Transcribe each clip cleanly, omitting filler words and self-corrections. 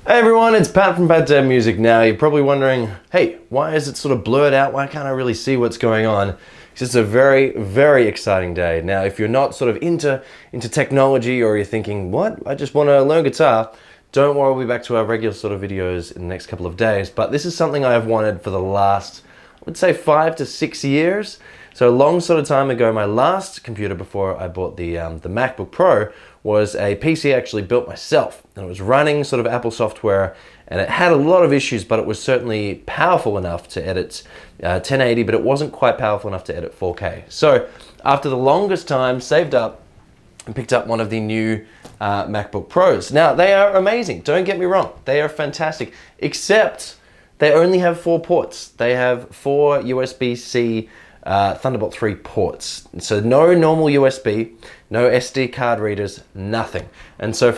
Hey everyone, it's Pat from Pat Dev Music. Now you're probably wondering, hey, why is it sort of blurred out? Why can't I really see what's going on? Because it's a very, very exciting day. Now if you're not sort of into technology, or you're thinking, what? I just want to learn guitar, don't worry, we'll be back to our regular sort of videos in the next couple of days. But this is something I have wanted for the last, I would say 5 to 6 years. So a long sort of time ago, my last computer before I bought the MacBook Pro was a PC I actually built myself. And it was running sort of Apple software, and it had a lot of issues, but it was certainly powerful enough to edit 1080, but it wasn't quite powerful enough to edit 4K. So after the longest time, saved up and picked up one of the new MacBook Pros. Now they are amazing, don't get me wrong, they are fantastic, except they only have 4 ports. They have 4 USB-C Thunderbolt 3 ports. So no normal USB, no SD card readers, nothing. And so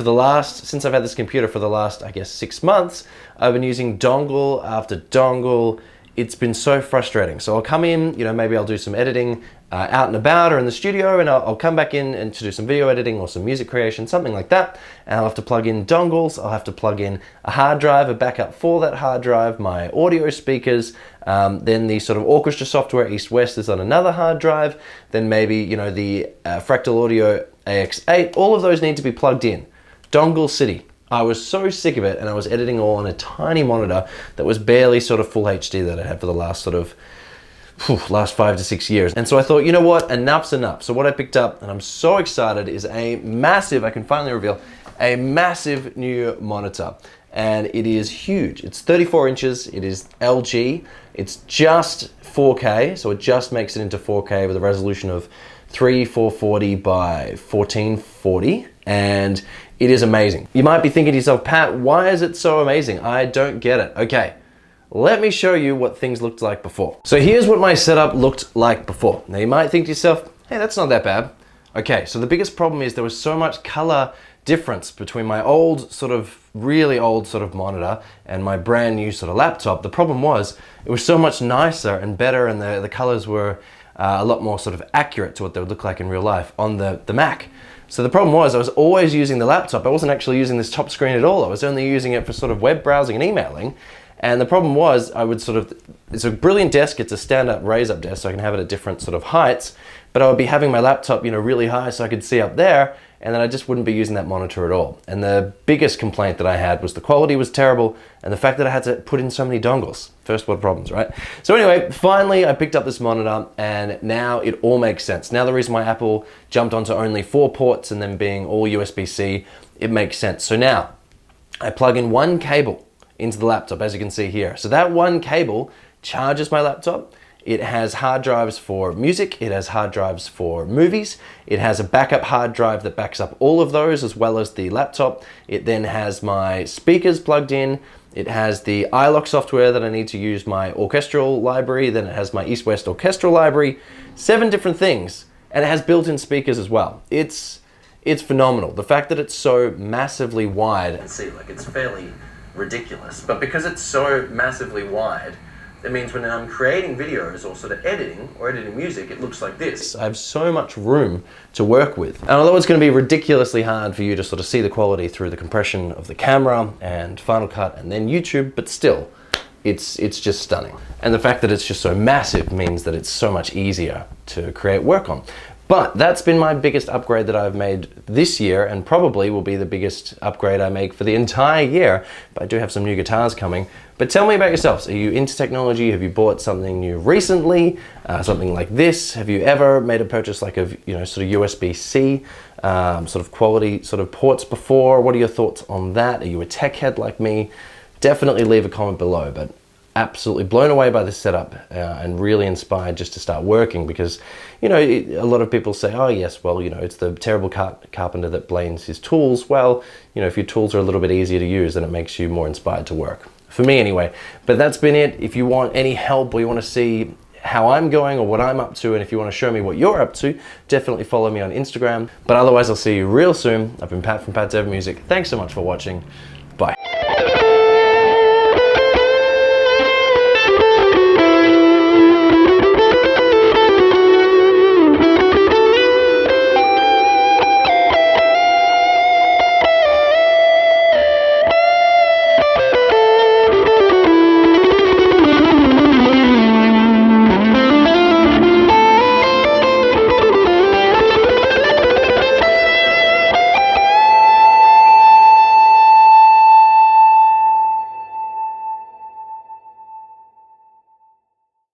since I've had this computer for the last, I guess, 6 months, I've been using dongle after dongle. It's been so frustrating. So I'll come in, maybe I'll do some editing out and about or in the studio, and I'll come back in and to do some video editing or some music creation, something like that. And I'll have to plug in dongles, I'll have to plug in a hard drive, a backup for that hard drive, my audio speakers, then the sort of orchestra software East-West is on another hard drive, then maybe, the Fractal Audio AX8, all of those need to be plugged in. Dongle City. I was so sick of it, and I was editing all on a tiny monitor that was barely sort of full HD that I had for the last sort of last 5 to 6 years. And so I thought, you know what, enough's enough. So what I picked up, and I'm so excited, is a massive, I can finally reveal, a massive new monitor. And it is huge. It's 34 inches, it is LG, it's just 4K, so it just makes it into 4K with a resolution of 3440 by 1440, and it is amazing. You might be thinking to yourself, Pat, why is it so amazing? I don't get it. Okay, let me show you what things looked like before. So here's what my setup looked like before. Now you might think to yourself, hey, that's not that bad. Okay, so the biggest problem is there was so much color difference between my old really old sort of monitor and my brand new sort of laptop. The problem was it was so much nicer and better, and the colors were a lot more sort of accurate to what they would look like in real life on the Mac. So the problem was I was always using the laptop. I wasn't actually using this top screen at all. I was only using it for sort of web browsing and emailing. And the problem was I would it's a brilliant desk, it's a stand-up raise-up desk, so I can have it at different sort of heights, but I would be having my laptop, really high so I could see up there, and then I just wouldn't be using that monitor at all. And the biggest complaint that I had was the quality was terrible, and the fact that I had to put in so many dongles. First world problems, right? So anyway, finally I picked up this monitor, and now it all makes sense. Now the reason why Apple jumped onto only 4 ports and then being all USB-C, it makes sense. So now I plug in one cable into the laptop, as you can see here. So that one cable charges my laptop. It has hard drives for music, it has hard drives for movies, it has a backup hard drive that backs up all of those as well as the laptop. It then has my speakers plugged in, it has the iLok software that I need to use my orchestral library, then it has my East-West orchestral library, 7 different things, and it has built-in speakers as well. It's phenomenal. The fact that it's so massively wide, and see, like, it's fairly ridiculous, but because it's so massively wide, it means when I'm creating videos or sort of editing music, it looks like this. I have so much room to work with. And although it's going to be ridiculously hard for you to sort of see the quality through the compression of the camera and Final Cut and then YouTube, but still, it's just stunning. And the fact that it's just so massive means that it's so much easier to create work on. But that's been my biggest upgrade that I've made this year, and probably will be the biggest upgrade I make for the entire year. But I do have some new guitars coming. But tell me about yourselves. Are you into technology? Have you bought something new recently? Something like this? Have you ever made a purchase like of sort of USB-C sort of quality sort of ports before? What are your thoughts on that? Are you a tech head like me? Definitely leave a comment below. But absolutely blown away by this setup and really inspired just to start working, because a lot of people say, oh yes, well, it's the terrible carpenter that blames his tools. Well, if your tools are a little bit easier to use, then it makes you more inspired to work, for me anyway. But that's been it. If you want any help, or you want to see how I'm going or what I'm up to, and if you want to show me what you're up to, definitely follow me on Instagram. But otherwise, I'll see you real soon. I've been Pat from Pat Dev Music. Thanks so much for watching.